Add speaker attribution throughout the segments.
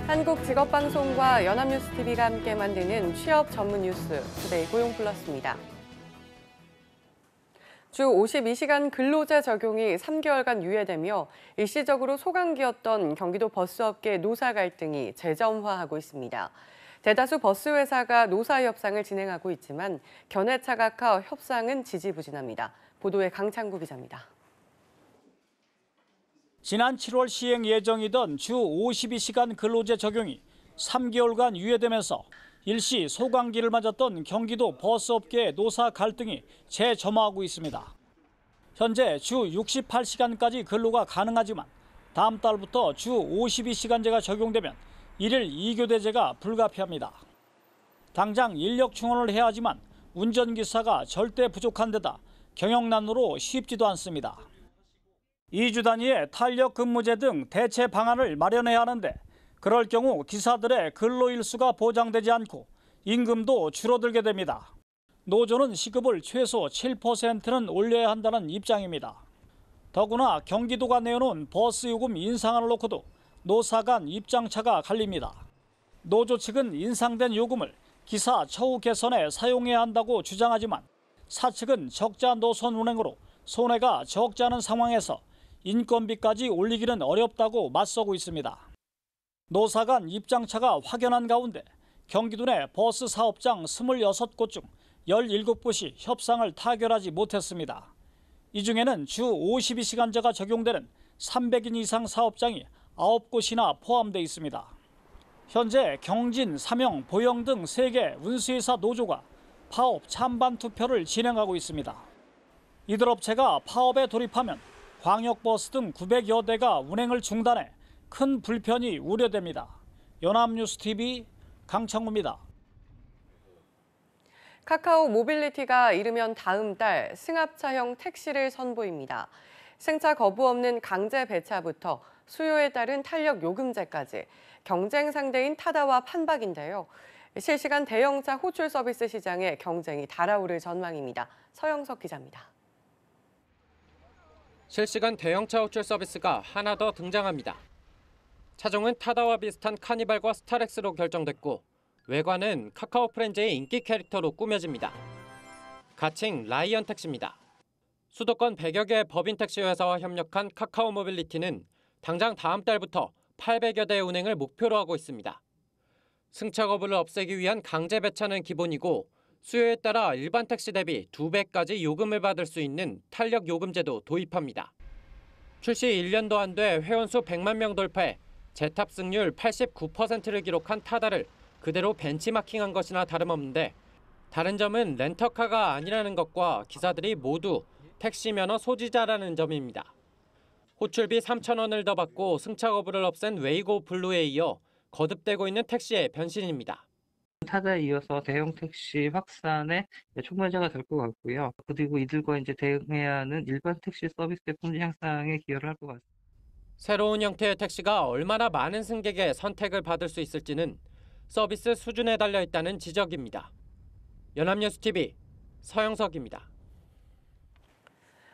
Speaker 1: 한국직업방송과 연합뉴스TV가 함께 만드는 취업 전문 뉴스 투데이 고용플러스입니다. 주 52시간 근로제 적용이 3개월간 유예되며 일시적으로 소강기였던 경기도 버스업계 노사 갈등이 재점화하고 있습니다. 대다수 버스 회사가 노사 협상을 진행하고 있지만 견해차가 커 협상은 지지부진합니다. 보도에 강창구 기자입니다.
Speaker 2: 지난 7월 시행 예정이던 주 52시간 근로제 적용이 3개월간 유예되면서 일시 소강기를 맞았던 경기도 버스업계의 노사 갈등이 재점화하고 있습니다. 현재 주 68시간까지 근로가 가능하지만 다음 달부터 주 52시간제가 적용되면 1일 2교대제가 불가피합니다. 당장 인력 충원을 해야 하지만 운전기사가 절대 부족한 데다 경영난으로 쉽지도 않습니다. 2주 단위의 탄력 근무제 등 대체 방안을 마련해야 하는데 그럴 경우 기사들의 근로 일수가 보장되지 않고 임금도 줄어들게 됩니다. 노조는 시급을 최소 7%는 올려야 한다는 입장입니다. 더구나 경기도가 내놓은 버스 요금 인상안을 놓고도 노사 간 입장차가 갈립니다. 노조 측은 인상된 요금을 기사 처우 개선에 사용해야 한다고 주장하지만 사측은 적자 노선 운행으로 손해가 적지 않은 상황에서 인건비까지 올리기는 어렵다고 맞서고 있습니다. 노사 간 입장차가 확연한 가운데 경기도 내 버스 사업장 26곳 중 17곳이 협상을 타결하지 못했습니다. 이 중에는 주 52시간제가 적용되는 300인 이상 사업장이 9곳이나 포함되어 있습니다. 현재 경진, 삼영, 보영 등 3개 운수회사 노조가 파업 찬반 투표를 진행하고 있습니다. 이들 업체가 파업에 돌입하면 광역버스 등 900여 대가 운행을 중단해 큰 불편이 우려됩니다. 연합뉴스TV 강창구입니다.
Speaker 1: 카카오 모빌리티가 이르면 다음 달 승합차형 택시를 선보입니다. 승차 거부 없는 강제 배차부터 수요에 따른 탄력 요금제까지 경쟁 상대인 타다와 판박인데요. 실시간 대형차 호출 서비스 시장에 경쟁이 달아오를 전망입니다. 서영석 기자입니다.
Speaker 3: 실시간 대형차 호출 서비스가 하나 더 등장합니다. 차종은 타다와 비슷한 카니발과 스타렉스로 결정됐고 외관은 카카오 프렌즈의 인기 캐릭터로 꾸며집니다. 가칭 라이언 택시입니다. 수도권 100여 개의 법인 택시 회사와 협력한 카카오 모빌리티는 당장 다음 달부터 800여 대의 운행을 목표로 하고 있습니다. 승차 거부를 없애기 위한 강제 배차는 기본이고 수요에 따라 일반 택시 대비 2배까지 요금을 받을 수 있는 탄력 요금제도 도입합니다. 출시 1년도 안 돼 회원수 100만 명 돌파해 재탑승률 89%를 기록한 타다를 그대로 벤치마킹한 것이나 다름없는데 다른 점은 렌터카가 아니라는 것과 기사들이 모두 택시 면허 소지자라는 점입니다. 호출비 3,000원을 더 받고 승차 거부를 없앤 웨이고 블루에 이어 거듭되고 있는 택시의 변신입니다.
Speaker 4: 타다에 이어서 대형 택시 확산에 촉매제가 될 것 같고요. 그리고 이들과 이제 대응해야 하는 일반 택시 서비스의 품질 향상에 기여를 할 것 같습니다.
Speaker 3: 새로운 형태의 택시가 얼마나 많은 승객의 선택을 받을 수 있을지는 서비스 수준에 달려 있다는 지적입니다. 연합뉴스TV 서영석입니다.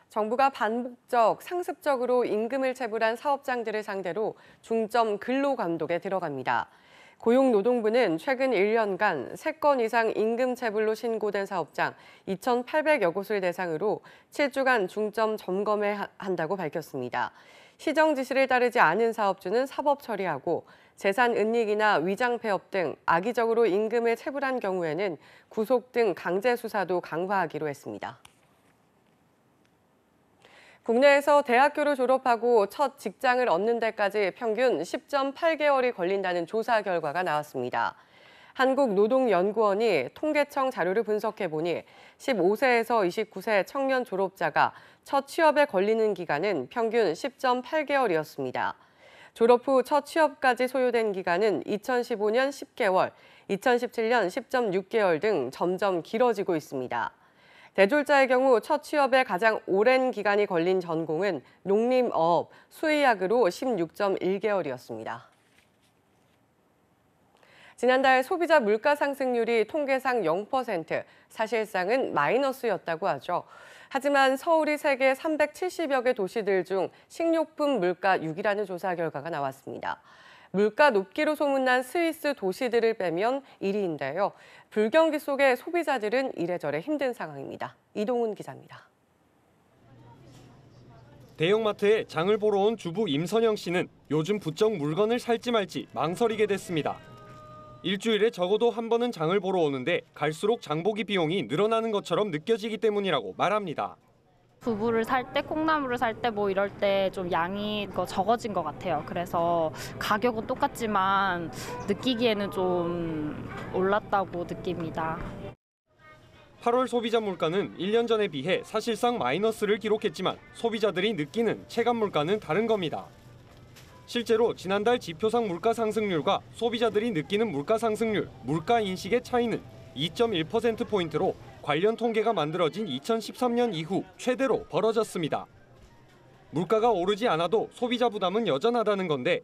Speaker 1: 정부가 반복적, 상습적으로 임금을 체불한 사업장들을 상대로 중점 근로 감독에 들어갑니다. 고용노동부는 최근 1년간 3건 이상 임금 체불로 신고된 사업장 2,800여 곳을 대상으로 7주간 중점 점검해 한다고 밝혔습니다. 시정 지시를 따르지 않은 사업주는 사법 처리하고 재산 은닉이나 위장 폐업 등 악의적으로 임금을 체불한 경우에는 구속 등 강제 수사도 강화하기로 했습니다. 국내에서 대학교를 졸업하고 첫 직장을 얻는 데까지 평균 10.8개월이 걸린다는 조사 결과가 나왔습니다. 한국노동연구원이 통계청 자료를 분석해보니 15세에서 29세 청년 졸업자가 첫 취업에 걸리는 기간은 평균 10.8개월이었습니다. 졸업 후 첫 취업까지 소요된 기간은 2015년 10개월, 2017년 10.6개월 등 점점 길어지고 있습니다. 대졸자의 경우 첫 취업에 가장 오랜 기간이 걸린 전공은 농림어업, 수의학으로 16.1개월이었습니다. 지난달 소비자 물가 상승률이 통계상 0%, 사실상은 마이너스였다고 하죠. 하지만 서울이 세계 370여 개 도시들 중 식료품 물가 6위라는 조사 결과가 나왔습니다. 물가 높기로 소문난 스위스 도시들을 빼면 1위인데요. 불경기 속에 소비자들은 이래저래 힘든 상황입니다. 이동훈 기자입니다.
Speaker 5: 대형마트에 장을 보러 온 주부 임선영 씨는 요즘 부쩍 물건을 살지 말지 망설이게 됐습니다. 일주일에 적어도 한 번은 장을 보러 오는데 갈수록 장보기 비용이 늘어나는 것처럼 느껴지기 때문이라고 말합니다.
Speaker 6: 두부를 살 때, 콩나물을 살 때 뭐 이럴 때 좀 양이 적어진 것 같아요. 그래서 가격은 똑같지만 느끼기에는 좀 올랐다고 느낍니다.
Speaker 5: 8월 소비자 물가는 1년 전에 비해 사실상 마이너스를 기록했지만 소비자들이 느끼는 체감 물가는 다른 겁니다. 실제로 지난달 지표상 물가 상승률과 소비자들이 느끼는 물가 상승률, 물가 인식의 차이는 2.1%포인트로 관련 통계가 만들어진 2013년 이후 최대로 벌어졌습니다. 물가가 오르지 않아도 소비자 부담은 여전하다는 건데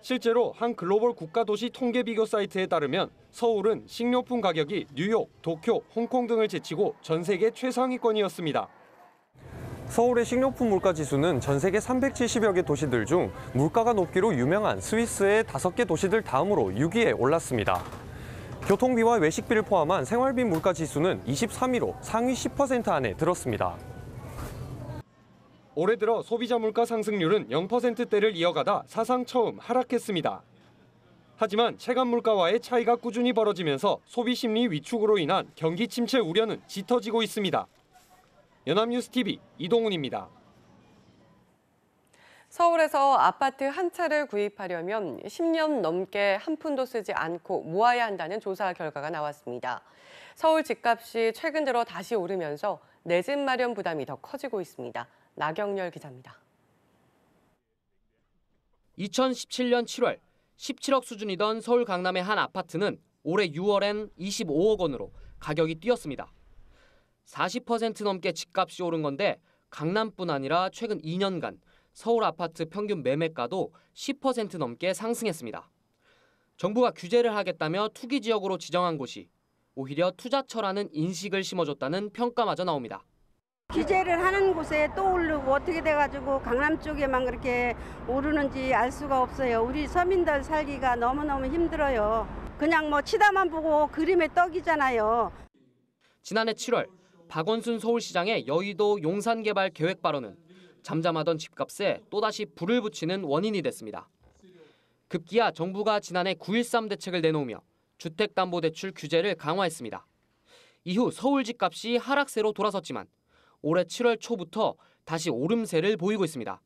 Speaker 5: 실제로 한 글로벌 국가도시 통계 비교 사이트에 따르면 서울은 식료품 가격이 뉴욕, 도쿄, 홍콩 등을 제치고 전 세계 최상위권이었습니다.
Speaker 7: 서울의 식료품 물가 지수는 전 세계 370여 개 도시들 중 물가가 높기로 유명한 스위스의 5개 도시들 다음으로 6위에 올랐습니다. 교통비와 외식비를 포함한 생활비 물가 지수는 23위로 상위 10% 안에 들었습니다.
Speaker 5: 올해 들어 소비자 물가 상승률은 0%대를 이어가다 사상 처음 하락했습니다. 하지만 체감 물가와의 차이가 꾸준히 벌어지면서 소비 심리 위축으로 인한 경기 침체 우려는 짙어지고 있습니다. 연합뉴스 TV 이동훈입니다.
Speaker 1: 서울에서 아파트 한 채를 구입하려면 10년 넘게 한 푼도 쓰지 않고 모아야 한다는 조사 결과가 나왔습니다. 서울 집값이 최근 들어 다시 오르면서 내 집 마련 부담이 더 커지고 있습니다. 나경열 기자입니다.
Speaker 8: 2017년 7월 17억 수준이던 서울 강남의 한 아파트는 올해 6월엔 25억 원으로 가격이 뛰었습니다. 40% 넘게 집값이 오른 건데 강남뿐 아니라 최근 2년간 서울 아파트 평균 매매가도 10% 넘게 상승했습니다. 정부가 규제를 하겠다며 투기 지역으로 지정한 곳이 오히려 투자처라는 인식을 심어줬다는 평가마저 나옵니다.
Speaker 9: 규제를 하는 곳에 또 오르고 어떻게 돼가지고 강남 쪽에만 그렇게 오르는지 알 수가 없어요. 우리 서민들 살기가 너무너무 힘들어요. 그냥 뭐 치다만 보고 그림의 떡이잖아요.
Speaker 8: 지난해 7월 박원순 서울시장의 여의도 용산개발 계획 발언은 잠잠하던 집값에 또다시 불을 붙이는 원인이 됐습니다. 급기야 정부가 지난해 9.13 대책을 내놓으며 주택담보대출 규제를 강화했습니다. 이후 서울 집값이 하락세로 돌아섰지만 올해 7월 초부터 다시 오름세를 보이고 있습니다.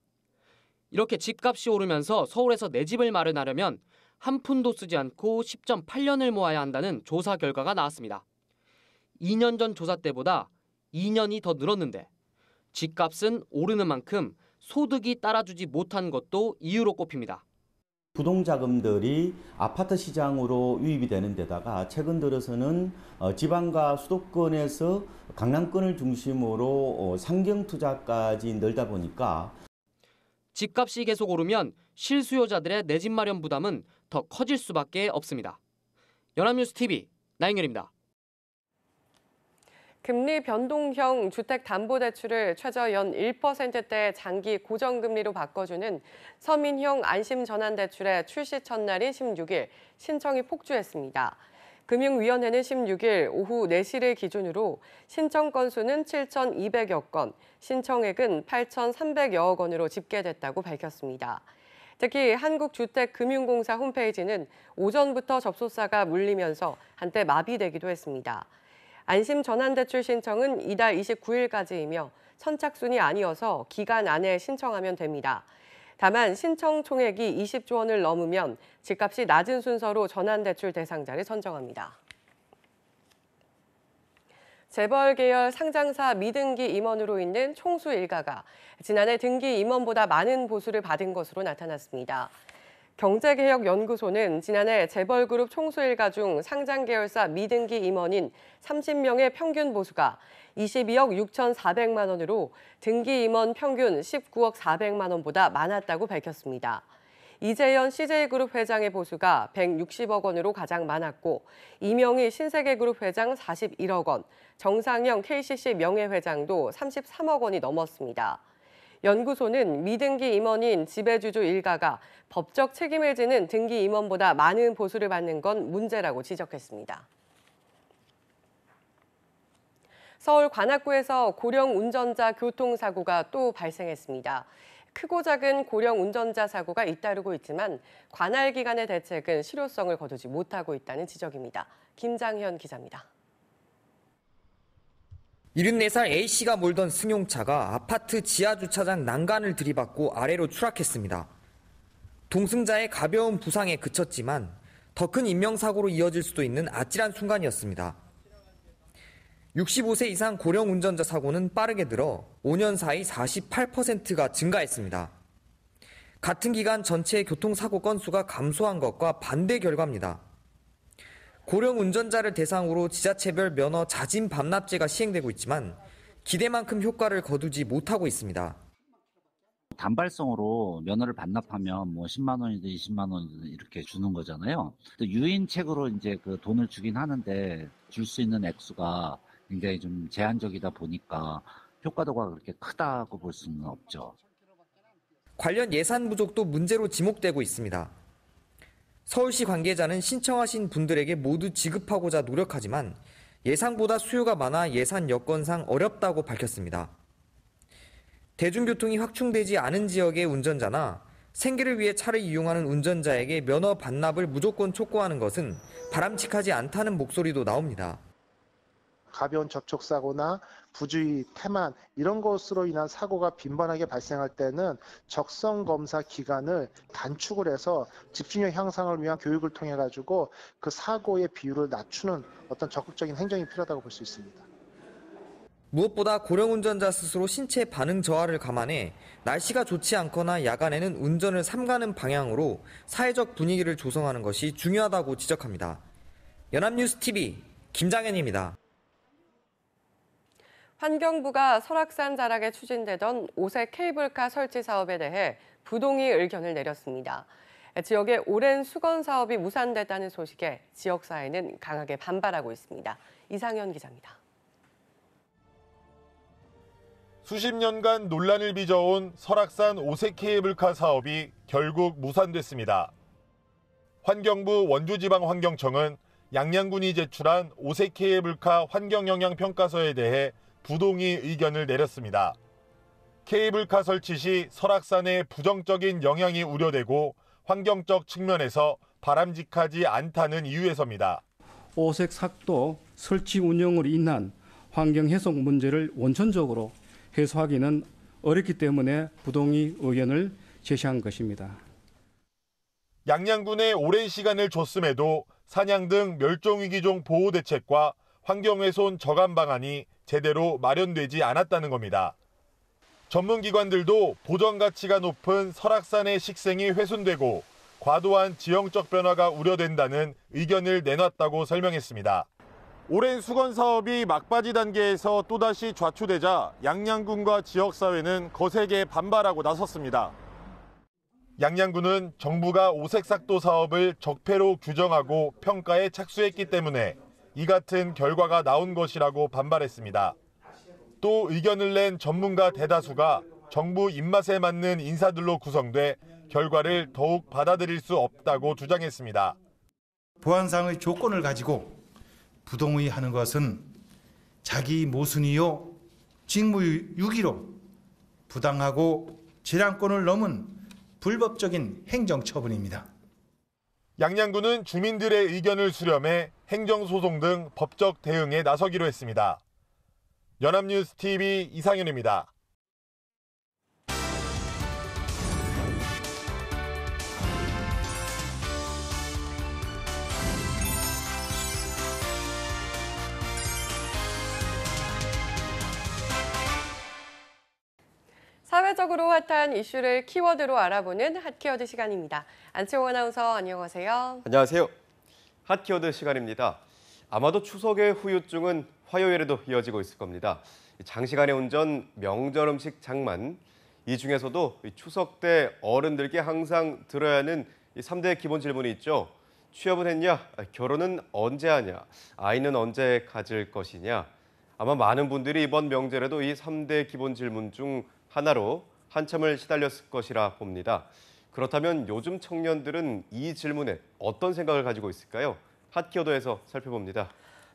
Speaker 8: 이렇게 집값이 오르면서 서울에서 내 집을 마련하려면 한 푼도 쓰지 않고 10.8년을 모아야 한다는 조사 결과가 나왔습니다. 2년 전 조사 때보다 2년이 더 늘었는데 집값은 오르는 만큼 소득이 따라주지 못한 것도 이유로 꼽힙니다.
Speaker 10: 부동자금들이 아파트 시장으로 유입이 되는 데다가 최근 들어서는 지방과 수도권에서 강남권을 중심으로 상경 투자까지 늘다 보니까
Speaker 8: 집값이 계속 오르면 실수요자들의 내 집 마련 부담은 더 커질 수밖에 없습니다. 연합뉴스 TV 나영열입니다.
Speaker 1: 금리 변동형 주택담보대출을 최저 연 1%대 장기 고정금리로 바꿔주는 서민형 안심전환대출의 출시 첫날인 16일 신청이 폭주했습니다. 금융위원회는 16일 오후 4시를 기준으로 신청 건수는 7,200여 건, 신청액은 8,300여억 원으로 집계됐다고 밝혔습니다. 특히 한국주택금융공사 홈페이지는 오전부터 접속사가 물리면서 한때 마비되기도 했습니다. 안심전환대출 신청은 이달 29일까지이며 선착순이 아니어서 기간 안에 신청하면 됩니다. 다만 신청 총액이 20조 원을 넘으면 집값이 낮은 순서로 전환대출 대상자를 선정합니다. 재벌 계열 상장사 미등기 임원으로 있는 총수 일가가 지난해 등기 임원보다 많은 보수를 받은 것으로 나타났습니다. 경제개혁연구소는 지난해 재벌그룹 총수 일가 중 상장 계열사 미등기 임원인 30명의 평균 보수가 22억 6,400만 원으로 등기 임원 평균 19억 400만 원보다 많았다고 밝혔습니다. 이재현 CJ그룹 회장의 보수가 160억 원으로 가장 많았고 이명희 신세계그룹 회장 41억 원, 정상영 KCC 명예회장도 33억 원이 넘었습니다. 연구소는 미등기 임원인 지배주주 일가가 법적 책임을 지는 등기 임원보다 많은 보수를 받는 건 문제라고 지적했습니다. 서울 관악구에서 고령 운전자 교통사고가 또 발생했습니다. 크고 작은 고령 운전자 사고가 잇따르고 있지만 관할 기관의 대책은 실효성을 거두지 못하고 있다는 지적입니다. 김장현 기자입니다.
Speaker 11: 74살 A씨가 몰던 승용차가 아파트 지하주차장 난간을 들이받고 아래로 추락했습니다. 동승자의 가벼운 부상에 그쳤지만 더 큰 인명사고로 이어질 수도 있는 아찔한 순간이었습니다. 65세 이상 고령 운전자 사고는 빠르게 늘어 5년 사이 48%가 증가했습니다. 같은 기간 전체 교통사고 건수가 감소한 것과 반대 결과입니다. 고령 운전자를 대상으로 지자체별 면허 자진 반납제가 시행되고 있지만 기대만큼 효과를 거두지 못하고 있습니다.
Speaker 12: 단발성으로 면허를 반납하면 뭐 10만 원이든 20만 원이든 이렇게 주는 거잖아요. 또 유인책으로 이제 그 돈을 주긴 하는데 줄 수 있는 액수가 굉장히 좀 제한적이다 보니까 효과도가 그렇게 크다고 볼 수는 없죠.
Speaker 11: 관련 예산 부족도 문제로 지목되고 있습니다. 서울시 관계자는 신청하신 분들에게 모두 지급하고자 노력하지만 예상보다 수요가 많아 예산 여건상 어렵다고 밝혔습니다. 대중교통이 확충되지 않은 지역의 운전자나 생계를 위해 차를 이용하는 운전자에게 면허 반납을 무조건 촉구하는 것은 바람직하지 않다는 목소리도 나옵니다.
Speaker 13: 가벼운 접촉사고나 부주의, 태만 이런 것으로 인한 사고가 빈번하게 발생할 때는 적성검사 기간을 단축을 해서 집중력 향상을 위한 교육을 통해 가지고 그 사고의 비율을 낮추는 어떤 적극적인 행정이 필요하다고 볼 수 있습니다.
Speaker 11: 무엇보다 고령 운전자 스스로 신체 반응 저하를 감안해 날씨가 좋지 않거나 야간에는 운전을 삼가는 방향으로 사회적 분위기를 조성하는 것이 중요하다고 지적합니다. 연합뉴스TV 김장현입니다.
Speaker 1: 환경부가 설악산 자락에 추진되던 오색 케이블카 설치 사업에 대해 부동의 의견을 내렸습니다. 지역의 오랜 수건 사업이 무산됐다는 소식에 지역사회는 강하게 반발하고 있습니다. 이상현 기자입니다.
Speaker 14: 수십 년간 논란을 빚어온 설악산 오색 케이블카 사업이 결국 무산됐습니다. 환경부 원주지방환경청은 양양군이 제출한 오색 케이블카 환경영향평가서에 대해 부동의 의견을 내렸습니다. 케이블카 설치 시 설악산에 부정적인 영향이 우려되고 환경적 측면에서 바람직하지 않다는 이유에서입니다.
Speaker 15: 오색 삭도 설치 운영으로 인한 환경 해석 문제를 원천적으로 해소하기는 어렵기 때문에 부동의 의견을 제시한 것입니다.
Speaker 14: 양양군에 오랜 시간을 줬음에도 사냥 등 멸종위기종 보호 대책과 환경훼손 저감 방안이 제대로 마련되지 않았다는 겁니다. 전문기관들도 보전 가치가 높은 설악산의 식생이 훼손되고 과도한 지형적 변화가 우려된다는 의견을 내놨다고 설명했습니다. 오랜 수건 사업이 막바지 단계에서 또다시 좌초되자 양양군과 지역사회는 거세게 반발하고 나섰습니다. 양양군은 정부가 오색삭도 사업을 적폐로 규정하고 평가에 착수했기 때문에 이 같은 결과가 나온 것이라고 반발했습니다. 또 의견을 낸 전문가 대다수가 정부 입맛에 맞는 인사들로 구성돼 결과를 더욱 받아들일 수 없다고 주장했습니다.
Speaker 16: 보안상의 조건을 가지고 부동의하는 것은 자기 모순이요 직무유기로 부당하고 재량권을 넘은 불법적인 행정처분입니다.
Speaker 14: 양양군은 주민들의 의견을 수렴해 행정소송 등 법적 대응에 나서기로 했습니다. 연합뉴스TV 이상현입니다.
Speaker 1: 사회적으로 핫한 이슈를 키워드로 알아보는 핫키워드 시간입니다. 안채홍 아나운서 안녕하세요.
Speaker 17: 안녕하세요. 핫키워드 시간입니다. 아마도 추석의 후유증은 화요일에도 이어지고 있을 겁니다. 장시간의 운전, 명절 음식 장만, 이 중에서도 추석 때 어른들께 항상 들어야 하는 3대 기본 질문이 있죠. 취업은 했냐? 결혼은 언제 하냐? 아이는 언제 가질 것이냐? 아마 많은 분들이 이번 명절에도 이 3대 기본 질문 중 하나로 한참을 시달렸을 것이라 봅니다. 그렇다면 요즘 청년들은 이 질문에 어떤 생각을 가지고 있을까요? 핫키워드에서 살펴봅니다.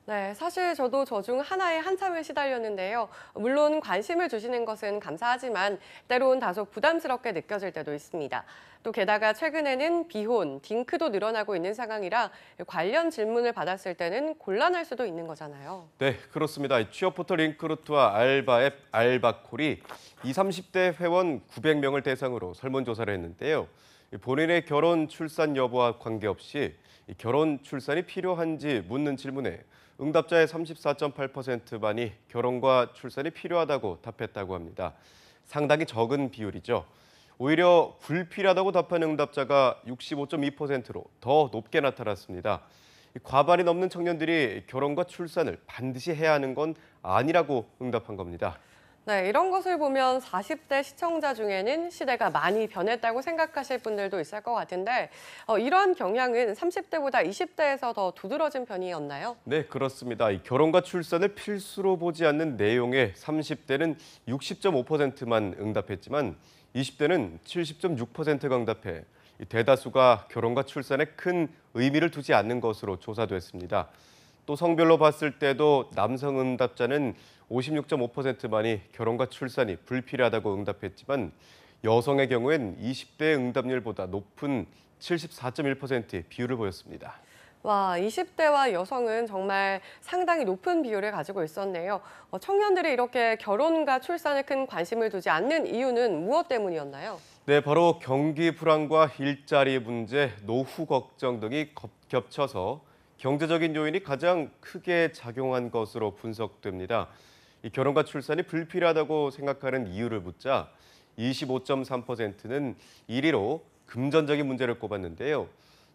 Speaker 1: 네, 사실 저도 저 중 하나에 한참을 시달렸는데요. 물론 관심을 주시는 것은 감사하지만 때론 다소 부담스럽게 느껴질 때도 있습니다. 또 게다가 최근에는 비혼, 딩크도 늘어나고 있는 상황이라 관련 질문을 받았을 때는 곤란할 수도 있는 거잖아요.
Speaker 17: 네, 그렇습니다. 취업 포털 링크루트와 알바 앱 알바콜이 20, 30대 회원 900명을 대상으로 설문조사를 했는데요. 본인의 결혼, 출산 여부와 관계없이 결혼, 출산이 필요한지 묻는 질문에 응답자의 34.8%만이 결혼과 출산이 필요하다고 답했다고 합니다. 상당히 적은 비율이죠. 오히려 불필요하다고 답한 응답자가 65.2%로 더 높게 나타났습니다. 과반이 넘는 청년들이 결혼과 출산을 반드시 해야 하는 건 아니라고 응답한 겁니다.
Speaker 1: 네, 이런 것을 보면 40대 시청자 중에는 시대가 많이 변했다고 생각하실 분들도 있을 것 같은데 이러한 경향은 30대보다 20대에서 더 두드러진 편이었나요?
Speaker 17: 네, 그렇습니다. 결혼과 출산을 필수로 보지 않는 내용에 30대는 60.5%만 응답했지만 20대는 70.6%가 응답해 대다수가 결혼과 출산에 큰 의미를 두지 않는 것으로 조사됐습니다. 또 성별로 봤을 때도 남성 응답자는 56.5%만이 결혼과 출산이 불필요하다고 응답했지만 여성의 경우엔 20대 응답률보다 높은 74.1%의 비율을 보였습니다.
Speaker 1: 와, 20대와 여성은 정말 상당히 높은 비율을 가지고 있었네요. 청년들이 이렇게 결혼과 출산에 큰 관심을 두지 않는 이유는 무엇 때문이었나요?
Speaker 17: 네, 바로 경기 불안과 일자리 문제, 노후 걱정 등이 겹쳐서 경제적인 요인이 가장 크게 작용한 것으로 분석됩니다. 결혼과 출산이 불필요하다고 생각하는 이유를 묻자 25.3%는 1위로 금전적인 문제를 꼽았는데요.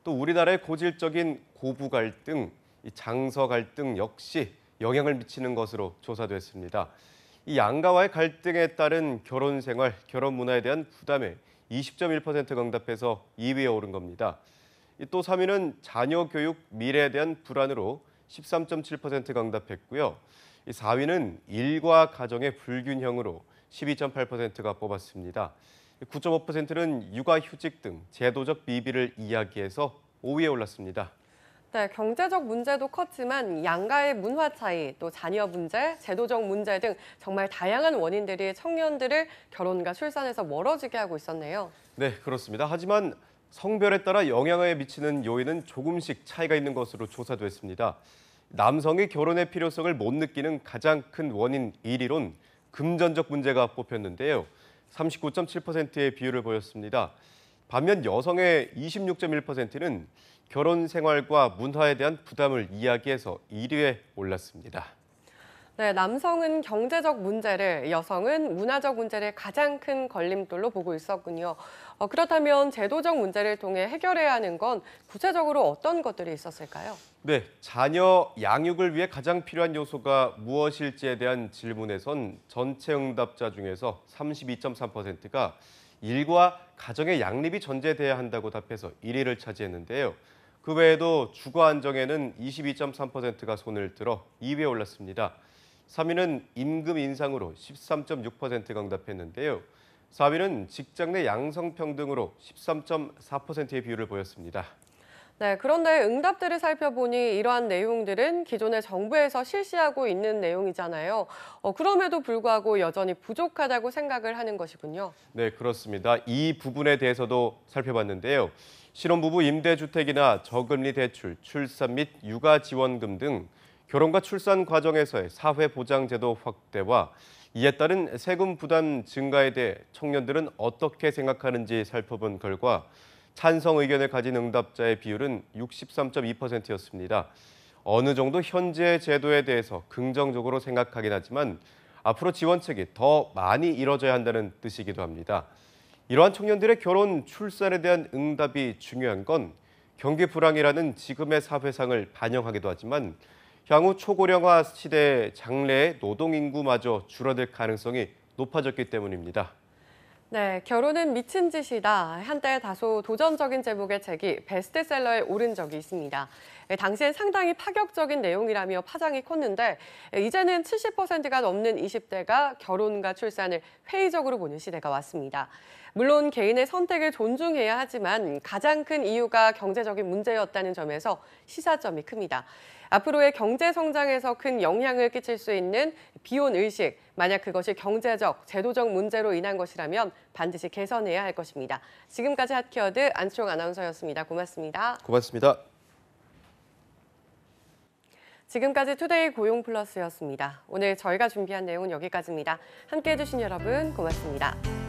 Speaker 17: 또 우리나라의 고질적인 고부 갈등, 장서 갈등 역시 영향을 미치는 것으로 조사됐습니다. 이 양가와의 갈등에 따른 결혼 생활, 결혼 문화에 대한 부담에 20.1%가 응답해서 2위에 오른 겁니다. 또 3위는 자녀 교육, 미래에 대한 불안으로 13.7%가 응답했고요. 4위는 일과 가정의 불균형으로 12.8%가 뽑았습니다. 9.5%는 육아휴직 등 제도적 비비를 이야기해서 5위에 올랐습니다.
Speaker 1: 네, 경제적 문제도 컸지만 양가의 문화 차이, 또 자녀 문제, 제도적 문제 등 정말 다양한 원인들이 청년들을 결혼과 출산에서 멀어지게 하고 있었네요.
Speaker 17: 네, 그렇습니다. 하지만 성별에 따라 영향을 미치는 요인은 조금씩 차이가 있는 것으로 조사됐습니다. 남성이 결혼의 필요성을 못 느끼는 가장 큰 원인 1위론 금전적 문제가 뽑혔는데요. 39.7%의 비율을 보였습니다. 반면 여성의 26.1%는 결혼 생활과 문화에 대한 부담을 이야기해서 1위에 올랐습니다.
Speaker 1: 네, 남성은 경제적 문제를, 여성은 문화적 문제를 가장 큰 걸림돌로 보고 있었군요. 그렇다면 제도적 문제를 통해 해결해야 하는 건 구체적으로 어떤 것들이 있었을까요?
Speaker 17: 네, 자녀 양육을 위해 가장 필요한 요소가 무엇일지에 대한 질문에선 전체 응답자 중에서 32.3%가 일과 가정의 양립이 전제돼야 한다고 답해서 1위를 차지했는데요. 그 외에도 주거 안정에는 22.3%가 손을 들어 2위에 올랐습니다. 3위는 임금 인상으로 13.6%가 응답했는데요. 4위는 직장 내 양성평등으로 13.4%의 비율을 보였습니다.
Speaker 1: 네, 그런데 응답들을 살펴보니 이러한 내용들은 기존의 정부에서 실시하고 있는 내용이잖아요. 그럼에도 불구하고 여전히 부족하다고 생각을 하는 것이군요.
Speaker 17: 네, 그렇습니다. 이 부분에 대해서도 살펴봤는데요. 신혼부부 임대주택이나 저금리 대출, 출산 및 육아지원금 등 결혼과 출산 과정에서의 사회보장제도 확대와 이에 따른 세금 부담 증가에 대해 청년들은 어떻게 생각하는지 살펴본 결과 찬성 의견을 가진 응답자의 비율은 63.2%였습니다. 어느 정도 현재 제도에 대해서 긍정적으로 생각하긴 하지만 앞으로 지원책이 더 많이 이뤄져야 한다는 뜻이기도 합니다. 이러한 청년들의 결혼, 출산에 대한 응답이 중요한 건 경기 불황이라는 지금의 사회상을 반영하기도 하지만 향후 초고령화 시대의 장래의 노동인구마저 줄어들 가능성이 높아졌기 때문입니다.
Speaker 1: 네, 결혼은 미친 짓이다. 한때 다소 도전적인 제목의 책이 베스트셀러에 오른 적이 있습니다. 당시엔 상당히 파격적인 내용이라며 파장이 컸는데 이제는 70%가 넘는 20대가 결혼과 출산을 회의적으로 보는 시대가 왔습니다. 물론 개인의 선택을 존중해야 하지만 가장 큰 이유가 경제적인 문제였다는 점에서 시사점이 큽니다. 앞으로의 경제 성장에서 큰 영향을 끼칠 수 있는 비혼 의식, 만약 그것이 경제적, 제도적 문제로 인한 것이라면 반드시 개선해야 할 것입니다. 지금까지 핫키워드 안치홍 아나운서였습니다. 고맙습니다.
Speaker 17: 고맙습니다.
Speaker 1: 지금까지 투데이 고용 플러스였습니다. 오늘 저희가 준비한 내용은 여기까지입니다. 함께해 주신 여러분 고맙습니다.